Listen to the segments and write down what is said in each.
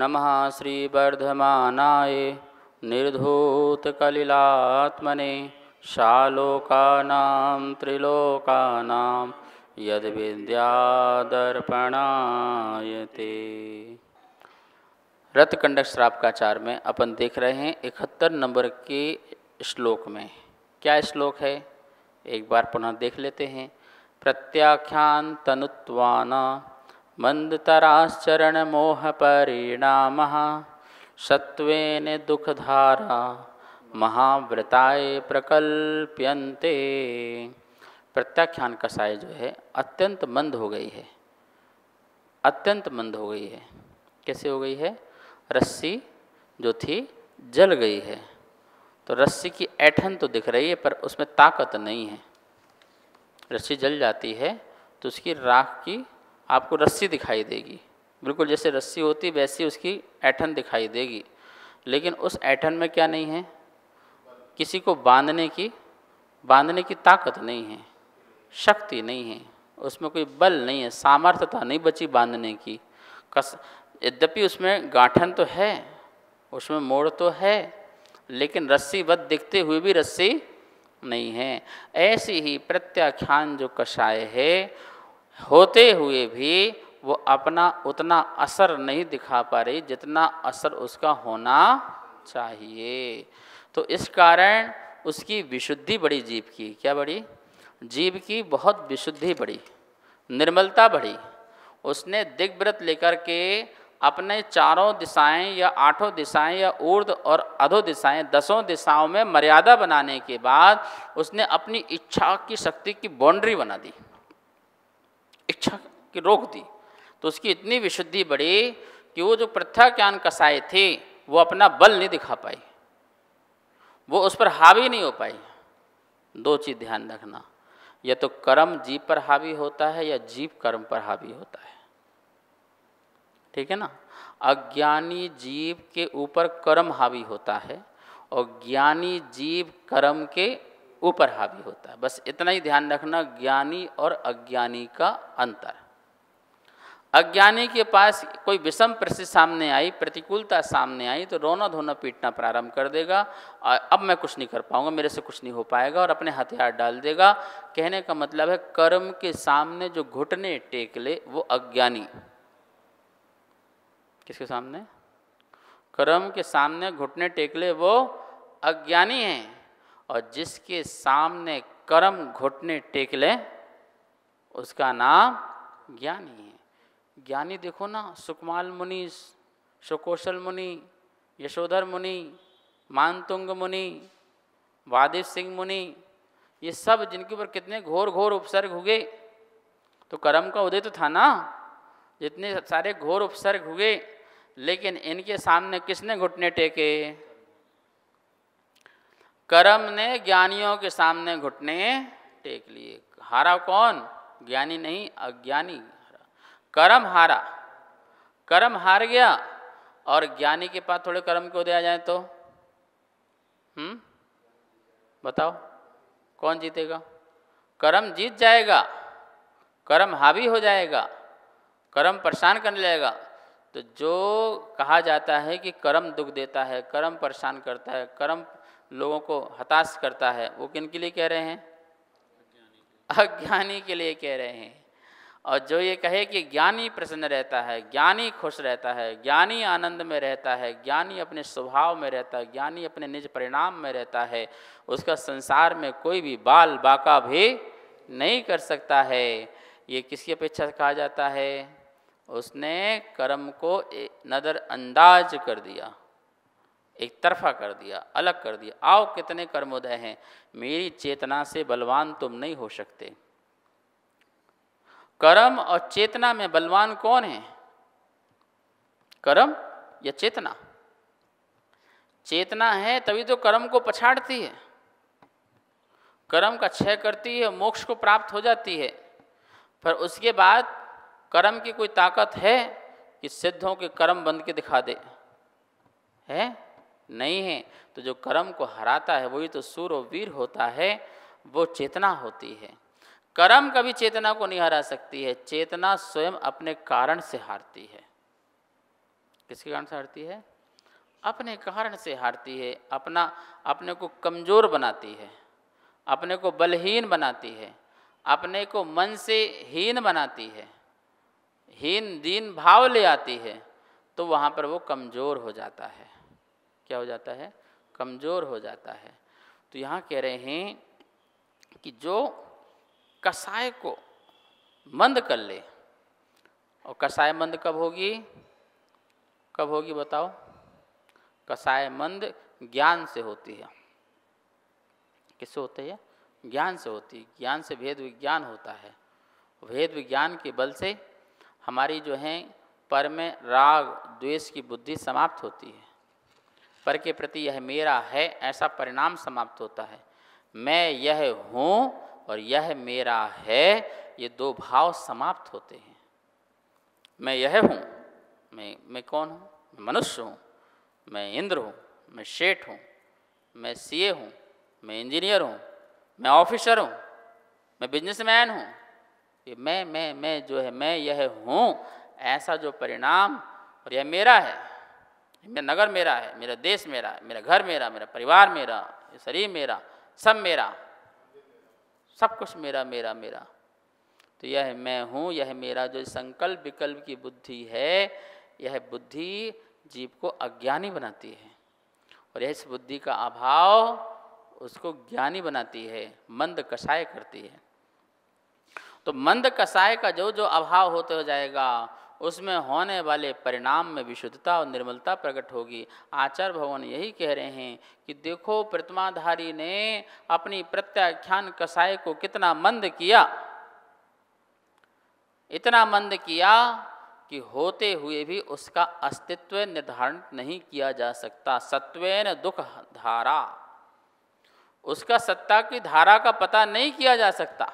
नमः श्रीवर्धमानाय निर्धूतकलिलात्मने शालोकानां त्रिलोकानां यद्विद्यादर्पणायते। रत्कंडक श्रावकाचार में अपन देख रहे हैं 71 नंबर के श्लोक में। क्या श्लोक है, एक बार पुनः देख लेते हैं। प्रत्याख्यान तनुत्वान मंदतराश्चरण मोह परिणामः सत्वेन दुखधारा महाव्रताय प्रकल्प्यन्ते। प्रत्याख्यान कसाय जो है अत्यंत मंद हो गई है, अत्यंत मंद हो गई है। कैसे हो गई है? रस्सी जो थी जल गई है, तो रस्सी की ऐंठन तो दिख रही है पर उसमें ताकत नहीं है। रस्सी जल जाती है तो उसकी राख की आपको रस्सी दिखाई देगी, बिल्कुल जैसे रस्सी होती वैसी उसकी ऐंठन दिखाई देगी, लेकिन उस ऐंठन में क्या नहीं है? किसी को बांधने की ताकत नहीं है, शक्ति नहीं है, उसमें कोई बल नहीं है, सामर्थ्यता नहीं बची बांधने की। यद्यपि उसमें गांठन तो है, उसमें मोड़ तो है, लेकिन रस्सीवत दिखते हुए भी रस्सी नहीं है। ऐसी ही प्रत्याख्यान जो कषाय है, होते हुए भी वो अपना उतना असर नहीं दिखा पा रही जितना असर उसका होना चाहिए। तो इस कारण उसकी विशुद्धि बढ़ी, जीव की क्या बढ़ी? जीव की बहुत विशुद्धि बढ़ी, निर्मलता बढ़ी। उसने दिग्व्रत लेकर के अपने चारों दिशाएं या आठों दिशाएं या ऊर्ध्व और अधो दिशाएं 10 दिशाओं में मर्यादा बनाने के बाद उसने अपनी इच्छा की शक्ति की बाउंड्री बना दी, इच्छा की रोक दी। तो उसकी इतनी विशुद्धि बढ़ी कि वो जो प्रत्याख्यान कसाय थे वो अपना बल नहीं दिखा पाई, वो उस पर हावी नहीं हो पाई। दो चीज़ ध्यान रखना, या तो कर्म जीव पर हावी होता है या जीव कर्म पर हावी होता है, ठीक है ना। अज्ञानी जीव के ऊपर कर्म हावी होता है और ज्ञानी जीव कर्म के ऊपर हावी होता है। बस इतना ही ध्यान रखना, ज्ञानी और अज्ञानी का अंतर। अज्ञानी के पास कोई विषम परिस्थिति सामने आई, प्रतिकूलता सामने आई तो रोना धोना पीटना प्रारंभ कर देगा, और अब मैं कुछ नहीं कर पाऊंगा, मेरे से कुछ नहीं हो पाएगा, और अपने हथियार डाल देगा। कहने का मतलब है कर्म के सामने जो घुटने टेक ले वो अज्ञानी। किसके सामने? कर्म के सामने घुटने टेक ले वो अज्ञानी है, और जिसके सामने कर्म घुटने टेक ले उसका नाम ज्ञानी है। ज्ञानी देखो ना, सुकमाल मुनि, सुकौशल मुनि, यशोधर मुनि, मानतुंग मुनि, वादिव सिंह मुनि, ये सब जिनके ऊपर कितने घोर घोर उपसर्ग हुए, तो कर्म का उदय तो था ना, जितने सारे घोर उपसर्ग हुए, लेकिन इनके सामने किसने घुटने टेके? कर्म ने ज्ञानियों के सामने घुटने टेक लिए। हारा कौन? ज्ञानी नहीं, अज्ञानी हारा। कर्म हारा, कर्म हार गया, और ज्ञानी के पास थोड़े कर्म को दिया जाए तो बताओ कौन जीतेगा? कर्म जीत जाएगा, कर्म हावी हो जाएगा, कर्म परेशान करने लगेगा। तो जो कहा जाता है कि कर्म दुख देता है, कर्म परेशान करता है, कर्म लोगों को हताश करता है, वो किन के लिए कह रहे हैं? अज्ञानी के लिए कह रहे हैं। और जो ये कहे कि ज्ञानी प्रसन्न रहता है, ज्ञानी खुश रहता है, ज्ञानी आनंद में रहता है, ज्ञानी अपने स्वभाव में रहता है, ज्ञानी अपने निज परिणाम में रहता है, उसका संसार में कोई भी बाल बाका भी नहीं कर सकता है। ये किसकी अपेक्षा से कहा जाता है? उसने कर्म को नज़रअंदाज कर दिया, एक तरफा कर दिया, अलग कर दिया। आओ कितने कर्मोदय हैं, मेरी चेतना से बलवान तुम नहीं हो सकते। कर्म और चेतना में बलवान कौन है? कर्म या चेतना? चेतना है तभी तो कर्म को पछाड़ती है, कर्म का क्षय करती है, मोक्ष को प्राप्त हो जाती है। पर उसके बाद कर्म की कोई ताकत है कि सिद्धों के कर्म बंद के दिखा दे? है? नहीं है। तो जो कर्म को हराता है वही तो सूर और वीर होता है, वो चेतना होती है। कर्म कभी चेतना को नहीं हरा सकती है, चेतना स्वयं अपने कारण से हारती है। किसके कारण से हारती है? अपने कारण से हारती है। अपने को कमज़ोर बनाती है, अपने को बलहीन बनाती है, अपने को मन से हीन बनाती है, हीन दीन भाव ले आती है, तो वहाँ पर वो कमज़ोर हो जाता है। क्या हो जाता है? कमज़ोर हो जाता है। तो यहाँ कह रहे हैं कि जो कसाय को मंद कर ले, और कसाय मंद कब होगी? कब होगी बताओ? कसाय मंद ज्ञान से होती है। किससे होती है? ज्ञान से होती है। ज्ञान से भेद विज्ञान होता है। भेद विज्ञान के बल से हमारी जो है पर में राग द्वेष की बुद्धि समाप्त होती है। पर के प्रति यह मेरा है ऐसा परिणाम समाप्त होता है। मैं यह हूँ और यह मेरा है, ये दो भाव समाप्त होते हैं। मैं यह हूँ, मैं कौन हूँ? मैं मनुष्य हूँ, मैं इंद्र हूँ, मैं शेठ हूँ, मैं सीए हूँ, मैं इंजीनियर हूँ, मैं ऑफिसर हूँ, मैं बिजनेसमैन हूँ। ये मैं जो है मैं यह हूँ ऐसा जो परिणाम, और यह मेरा है, मेरा नगर मेरा है, मेरा देश मेरा है, मेरा घर मेरा, मेरा परिवार मेरा, ये शरीर मेरा, सब मेरा, सब कुछ मेरा मेरा मेरा। तो यह मैं हूँ, यह मेरा जो संकल्प विकल्प की बुद्धि है, यह बुद्धि जीव को अज्ञानी बनाती है, और यह इस बुद्धि का अभाव उसको ज्ञानी बनाती है, मंद कसाय करती है। तो मंद कसाय का जो जो अभाव होते हो जाएगा, उसमें होने वाले परिणाम में विशुद्धता और निर्मलता प्रकट होगी। आचार्य भगवान यही कह रहे हैं कि देखो प्रतिमाधारी ने अपनी प्रत्याख्यान कसाय को कितना मंद किया, इतना मंद किया कि होते हुए भी उसका अस्तित्व निर्धारण नहीं किया जा सकता। सत्वेन दुख धारा, उसका सत्ता की धारा का पता नहीं किया जा सकता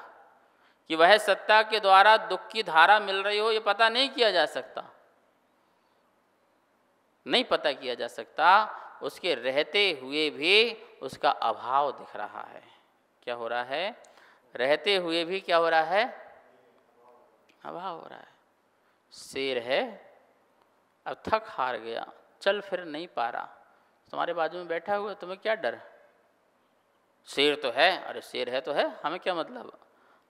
कि वह सत्ता के द्वारा दुख की धारा मिल रही हो, ये पता नहीं किया जा सकता, नहीं पता किया जा सकता। उसके रहते हुए भी उसका अभाव दिख रहा है। क्या हो रहा है? रहते हुए भी क्या हो रहा है? अभाव हो रहा है। शेर है, अब थक हार गया, चल फिर नहीं पा रहा, तुम्हारे बाजू में बैठा हुआ, तुम्हें क्या डर? शेर तो है, अरे शेर है तो है, हमें क्या मतलब?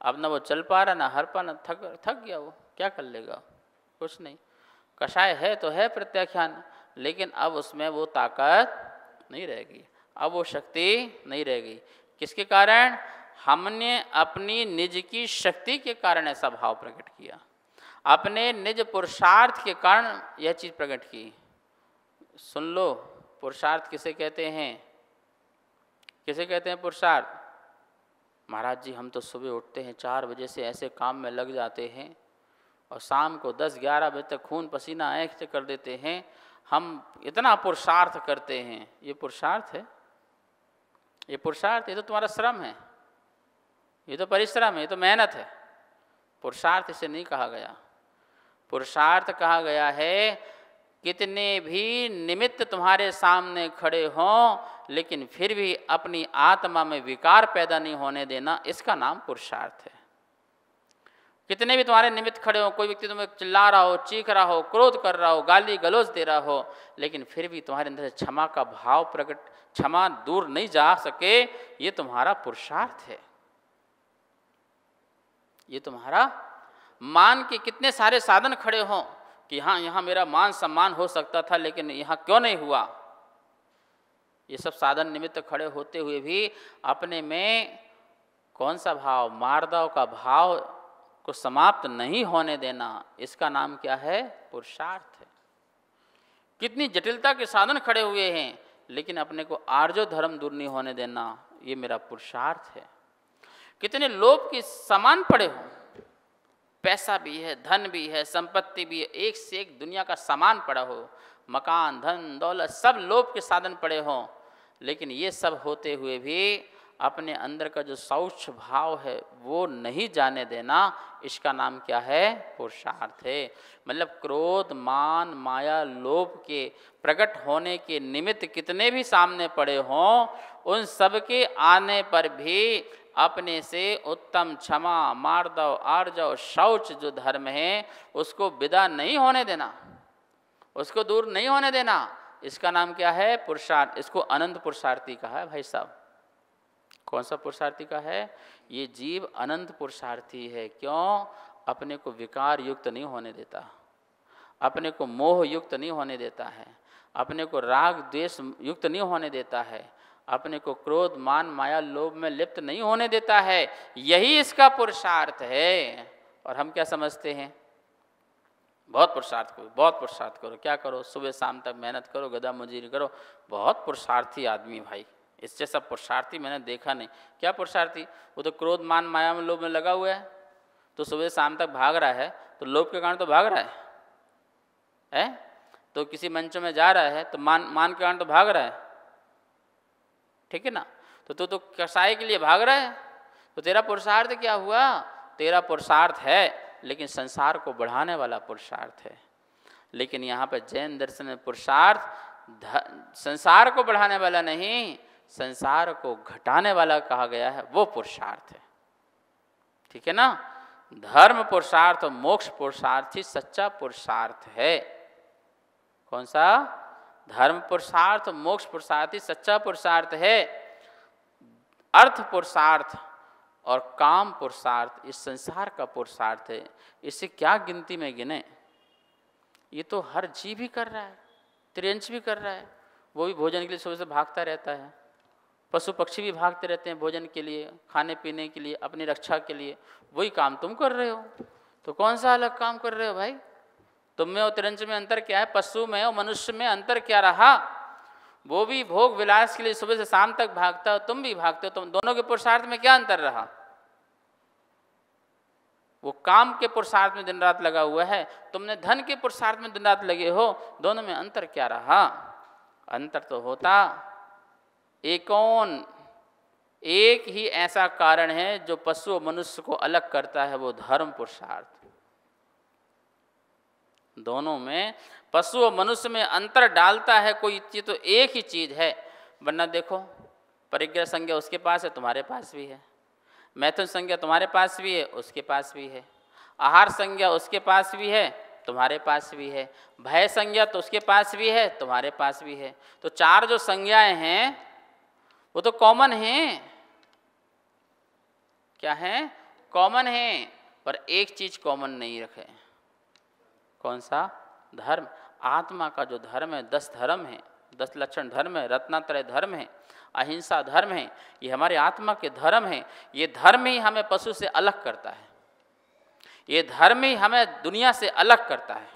अब ना वो चल पा रहा, ना हर पा, ना थक गया, वो क्या कर लेगा? कुछ नहीं। कषाय है तो है प्रत्याख्यान, लेकिन अब उसमें वो ताकत नहीं रहेगी, अब वो शक्ति नहीं रहेगी। किसके कारण? हमने अपनी निज की शक्ति के कारण ऐसा भाव प्रकट किया, अपने निज पुरुषार्थ के कारण यह चीज़ प्रकट की। सुन लो, पुरुषार्थ किसे कहते हैं? किसे कहते हैं पुरुषार्थ? महाराज जी हम तो सुबह उठते हैं 4 बजे से ऐसे काम में लग जाते हैं, और शाम को 10-11 बजे तक खून पसीना आँख से कर देते हैं, हम इतना पुरुषार्थ करते हैं। ये पुरुषार्थ है? ये पुरुषार्थ? ये तो तुम्हारा श्रम है, ये तो परिश्रम है, ये तो मेहनत है। पुरुषार्थ इसे नहीं कहा गया। पुरुषार्थ कहा गया है कितने भी निमित्त तुम्हारे सामने खड़े हों, लेकिन फिर भी अपनी आत्मा में विकार पैदा नहीं होने देना, इसका नाम पुरुषार्थ है। कितने भी तुम्हारे निमित्त खड़े हो, कोई व्यक्ति तुम्हें चिल्ला रहा हो, चीख रहा हो, क्रोध कर रहा हो, गाली गलौज दे रहा हो, लेकिन फिर भी तुम्हारे अंदर से क्षमा का भाव प्रकट, क्षमा दूर नहीं जा सके, ये तुम्हारा पुरुषार्थ है। ये तुम्हारा मान के कितने सारे साधन खड़े हों कि हाँ यहाँ मेरा मान सम्मान हो सकता था, लेकिन यहाँ क्यों नहीं हुआ? ये सब साधन निमित्त खड़े होते हुए भी अपने में कौन सा भाव? मार्दव का भाव को समाप्त नहीं होने देना, इसका नाम क्या है? पुरुषार्थ है। कितनी जटिलता के साधन खड़े हुए हैं, लेकिन अपने को आर्जो धर्म दूर नहीं होने देना, ये मेरा पुरुषार्थ है। कितने लोभ के सामान पड़े हों, पैसा भी है, धन भी है, संपत्ति भी है, एक से एक दुनिया का सामान पड़ा हो, मकान, धन, दौलत, सब लोभ के साधन पड़े हों, लेकिन ये सब होते हुए भी अपने अंदर का जो शौच भाव है वो नहीं जाने देना, इसका नाम क्या है? पुरुषार्थ है। मतलब क्रोध, मान, माया, लोभ के प्रकट होने के निमित्त कितने भी सामने पड़े हों, उन सब के आने पर भी अपने से उत्तम क्षमा, मार्दव, आर्जव, शौच जो धर्म है उसको विदा नहीं होने देना, उसको दूर नहीं होने देना। इसका नाम क्या है? पुरुषार्थ। इसको अनंत पुरुषार्थी कहा है भाई साहब। कौन सा पुरुषार्थी का है? ये जीव अनंत पुरुषार्थी है। क्यों? अपने को विकार युक्त नहीं होने देता, अपने को मोह युक्त नहीं होने देता है, अपने को राग द्वेष युक्त नहीं होने देता है, अपने को क्रोध मान माया लोभ में लिप्त नहीं होने देता है। यही इसका पुरुषार्थ है। और हम क्या समझते हैं? बहुत पुरुषार्थ करो, बहुत पुरुषार्थ करो। क्या करो? सुबह शाम तक मेहनत करो, गधा मजूरी करो। बहुत पुरुषार्थी आदमी भाई, इससे सब पुरुषार्थी मैंने देखा नहीं। क्या पुरुषार्थी? वो तो क्रोध मान माया में लोभ में लगा हुआ है, तो सुबह शाम तक भाग रहा है, तो लोभ के कारण तो भाग रहा है? तो किसी मंच में जा रहा है तो मान के कारण तो भाग रहा है, ठीक है ना? तो कसाई के लिए भाग रहा है, तो तेरा पुरुषार्थ क्या हुआ? तेरा पुरुषार्थ है लेकिन संसार को बढ़ाने वाला पुरुषार्थ है। लेकिन यहाँ पर जैन दर्शन में पुरुषार्थ संसार को बढ़ाने वाला नहीं, संसार को घटाने वाला कहा गया है, वो पुरुषार्थ है। ठीक है ना? धर्म पुरुषार्थ और मोक्ष पुरुषार्थ ही सच्चा पुरुषार्थ है। कौन सा? धर्म पुरुषार्थ, मोक्ष पुरुषार्थ ही सच्चा पुरुषार्थ है। अर्थ पुरुषार्थ और काम पुरुषार्थ इस संसार का पुरुषार्थ है। इससे क्या गिनती में गिने? ये तो हर जीव भी कर रहा है, त्रियंश भी कर रहा है। वो भी भोजन के लिए सुबह से भागता रहता है, पशु पक्षी भी भागते रहते हैं भोजन के लिए, खाने पीने के लिए, अपनी रक्षा के लिए। वही काम तुम कर रहे हो, तो कौन सा अलग काम कर रहे हो भाई? तुम में और त्रियंश में अंतर क्या है? पशु में और मनुष्य में अंतर क्या रहा? वो भी भोग विलास के लिए सुबह से शाम तक भागता हो, तुम भी भागते हो। तुम दोनों के पुरुषार्थ में क्या अंतर रहा? वो काम के पुरुषार्थ में दिन रात लगा हुआ है, तुमने धन के पुरुषार्थ में दिन रात लगे हो। दोनों में अंतर क्या रहा? अंतर तो होता एक ही ऐसा कारण है जो पशु और मनुष्य को अलग करता है, वो धर्म पुरुषार्थ। दोनों में पशु और मनुष्य में अंतर डालता है कोई चीज तो एक ही चीज है। वरना देखो, परिग्रह संज्ञा उसके पास है, तुम्हारे पास भी है। मैथुन संज्ञा तुम्हारे पास भी है, उसके पास भी है। आहार संज्ञा उसके पास भी है, तुम्हारे पास भी है। भय संज्ञा तो उसके पास भी है, तुम्हारे पास भी है। तो चार जो संज्ञाएं हैं वो तो कॉमन हैं। क्या है? कॉमन है। पर एक चीज कॉमन नहीं रखे। कौन सा? धर्म। आत्मा का जो धर्म है, 10 धर्म है, 10 लक्षण धर्म है, रत्नात्रय धर्म है, अहिंसा धर्म है, ये हमारे आत्मा के धर्म है। ये धर्म ही हमें पशु से अलग करता है, ये धर्म ही हमें दुनिया से अलग करता है।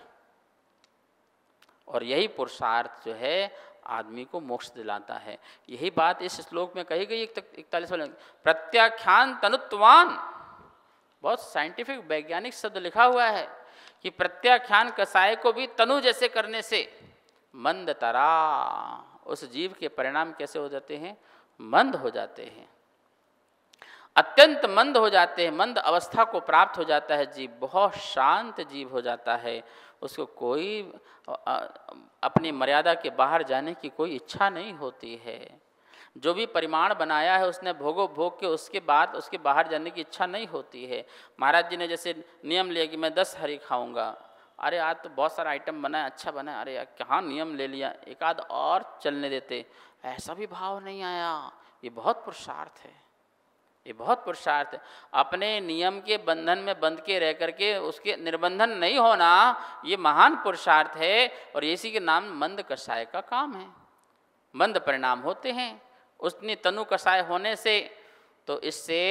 और यही पुरुषार्थ जो है आदमी को मोक्ष दिलाता है। यही बात इस श्लोक में कही गई 41 वाले। प्रत्याख्यान तनुत्वान, बहुत साइंटिफिक वैज्ञानिक शब्द लिखा हुआ है कि प्रत्याख्यान कसाय को भी तनु जैसे करने से मंद तरा, उस जीव के परिणाम कैसे हो जाते हैं? मंद हो जाते हैं, अत्यंत मंद हो जाते हैं। मंद अवस्था को प्राप्त हो जाता है जीव, बहुत शांत जीव हो जाता है। उसको कोई अपनी मर्यादा के बाहर जाने की कोई इच्छा नहीं होती है। जो भी परिमाण बनाया है उसने भोगो भोग के उसके बाद उसके बाहर जाने की इच्छा नहीं होती है। महाराज जी ने जैसे नियम लिया कि मैं 10 हरी खाऊंगा, अरे आज तो बहुत सारा आइटम बना है, अच्छा बना है, अरे यार कहाँ नियम ले लिया, एक आध और चलने देते, ऐसा भी भाव नहीं आया। ये बहुत पुरुषार्थ है, ये बहुत पुरुषार्थ है। अपने नियम के बंधन में बंध के रह करके उसके निर्बंधन नहीं होना, ये महान पुरुषार्थ है। और इसी के नाम मंद कषाय का काम है। मंद परिणाम होते हैं उसने तनु कषाय होने से। तो इससे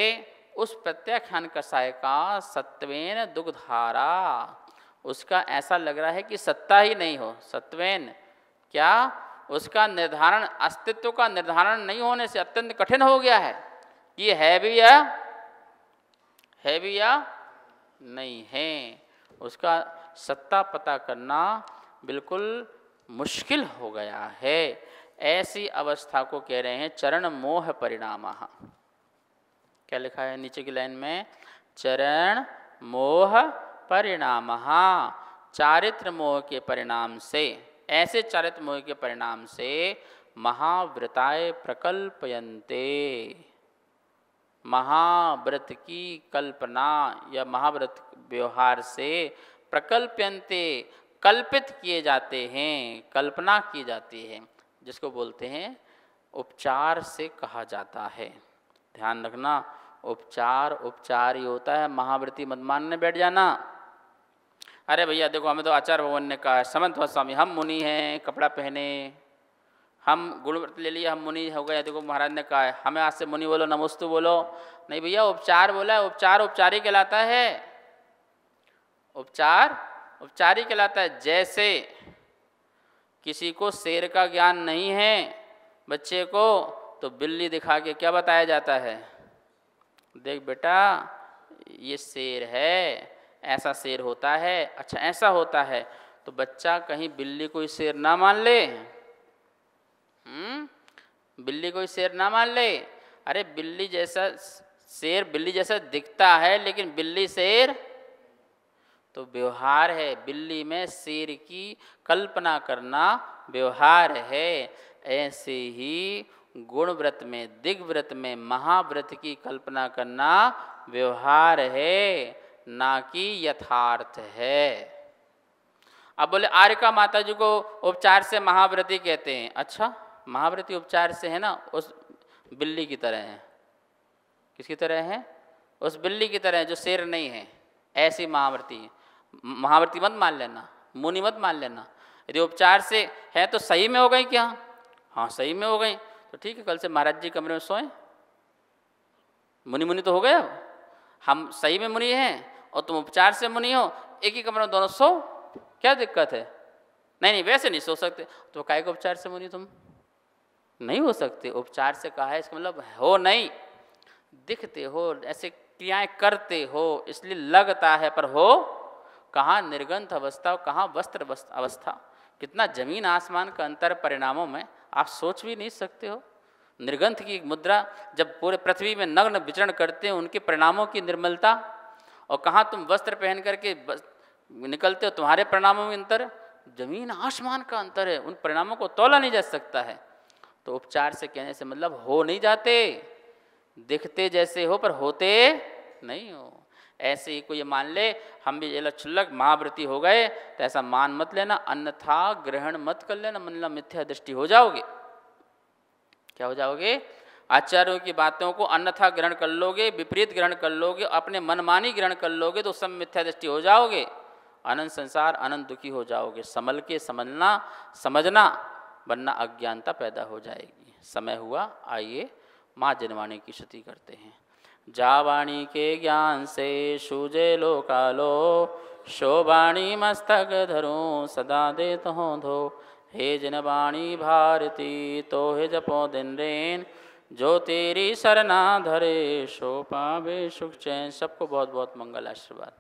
उस प्रत्याख्यान कषाय का सत्वेन दुग्धारा, उसका ऐसा लग रहा है कि सत्ता ही नहीं हो। सत्वेन क्या? उसका निर्धारण, अस्तित्व का निर्धारण नहीं होने से अत्यंत कठिन हो गया है। ये है भी या नहीं है, उसका सत्ता पता करना बिल्कुल मुश्किल हो गया है। ऐसी अवस्था को कह रहे हैं चरण मोह परिणाम। क्या लिखा है नीचे की लाइन में? चरण मोह परिणाम, चारित्र मोह के परिणाम से, ऐसे चारित्र मोह के परिणाम से महाव्रताय प्रकल्पयन्ते, महाव्रत की कल्पना या महाव्रत व्यवहार से प्रकल्प्यन्ते, कल्पित किए जाते हैं, कल्पना की जाती है, जिसको बोलते हैं उपचार से कहा जाता है। ध्यान रखना, उपचार उपचार ही होता है, महावृत्ति मत मानने बैठ जाना। अरे भैया देखो, हमें तो आचार्य भगवान ने कहा है, समंत स्वामी हम मुनि हैं, कपड़ा पहने, हम गुणव्रत ले लिए, हम मुनि हो गए। देखो महाराज ने कहा है हमें आज से मुनि बोलो, नमोस्तु बोलो। नहीं भैया, उपचार बोला है, उपचार उपचार ही कहलाता है, उपचार उपचार ही कहलाता है। जैसे किसी को शेर का ज्ञान नहीं है बच्चे को, तो बिल्ली दिखा के क्या बताया जाता है, देख बेटा ये शेर है, ऐसा शेर होता है, अच्छा ऐसा होता है। तो बच्चा कहीं बिल्ली कोई शेर ना मान ले, बिल्ली कोई शेर ना मान ले। अरे बिल्ली जैसा शेर बिल्ली जैसा दिखता है, लेकिन बिल्ली शेर तो व्यवहार है। बिल्ली में शेर की कल्पना करना व्यवहार है। ऐसे ही गुणव्रत में, दिग्व्रत में, महाव्रत की कल्पना करना व्यवहार है, ना कि यथार्थ है। अब बोले आर्यका माता जी को उपचार से महाव्रती कहते हैं। अच्छा, महाव्रती उपचार से है ना, उस बिल्ली की तरह है। किसकी तरह है? उस बिल्ली की तरह है जो शेर नहीं है, ऐसी महाव्रती है। महाव्रती मत मान लेना, मुनि मत मान लेना। यदि उपचार से है तो सही में हो गई क्या? हाँ सही में हो गई, तो ठीक है, कल से महाराज जी कमरे में सोएं, मुनि मुनि तो हो गए। अब हम सही में मुनि हैं और तुम उपचार से मुनि हो, एक ही कमरे में दोनों सो, क्या दिक्कत है? नहीं नहीं वैसे नहीं सो सकते, तो काहे को उपचार से मुनि तुम नहीं हो सकते? उपचार से कहा है, इसका मतलब हो नहीं, दिखते हो, ऐसे क्रियाएं करते हो, इसलिए लगता है, पर हो कहाँ? निर्गंथ अवस्था, कहाँ वस्त्र अवस्था। कितना जमीन आसमान का अंतर परिणामों में, आप सोच भी नहीं सकते हो। निर्गंथ की मुद्रा जब पूरे पृथ्वी में नग्न विचरण करते हैं, उनके परिणामों की निर्मलता, और कहाँ तुम वस्त्र पहन करके निकलते हो, तुम्हारे परिणामों में अंतर जमीन आसमान का अंतर है। उन परिणामों को तौला नहीं जा सकता है। तो उपचार से कहने से मतलब हो नहीं जाते, दिखते जैसे हो पर होते नहीं हो। ऐसे ही कोई ये मान ले हम भी ये क्षुल्लक महाव्रती हो गए, तो ऐसा मान मत लेना, अन्यथा ग्रहण मत कर लेना, मतलब मिथ्या दृष्टि हो जाओगे। क्या हो जाओगे? आचार्यों की बातों को अन्यथा ग्रहण कर लोगे, विपरीत ग्रहण कर लोगे, अपने मनमानी ग्रहण कर लोगे, तो उस समय मिथ्या दृष्टि हो जाओगे, अनंत संसार अनंत दुखी हो जाओगे। संभल के समझना, वरना अज्ञानता पैदा हो जाएगी। समय हुआ, आइए माँ जनवाणी की स्तुति करते हैं। जावाणी के ज्ञान से सूझे लोकालो, शोवाणी मस्तक धरूं सदा देत हो धो। हे जनवाणी भारती तो हे जपो दिन रेन, जो तेरी सरना धरे सो पावे सुख चैन। सबको बहुत बहुत मंगल आशीर्वाद।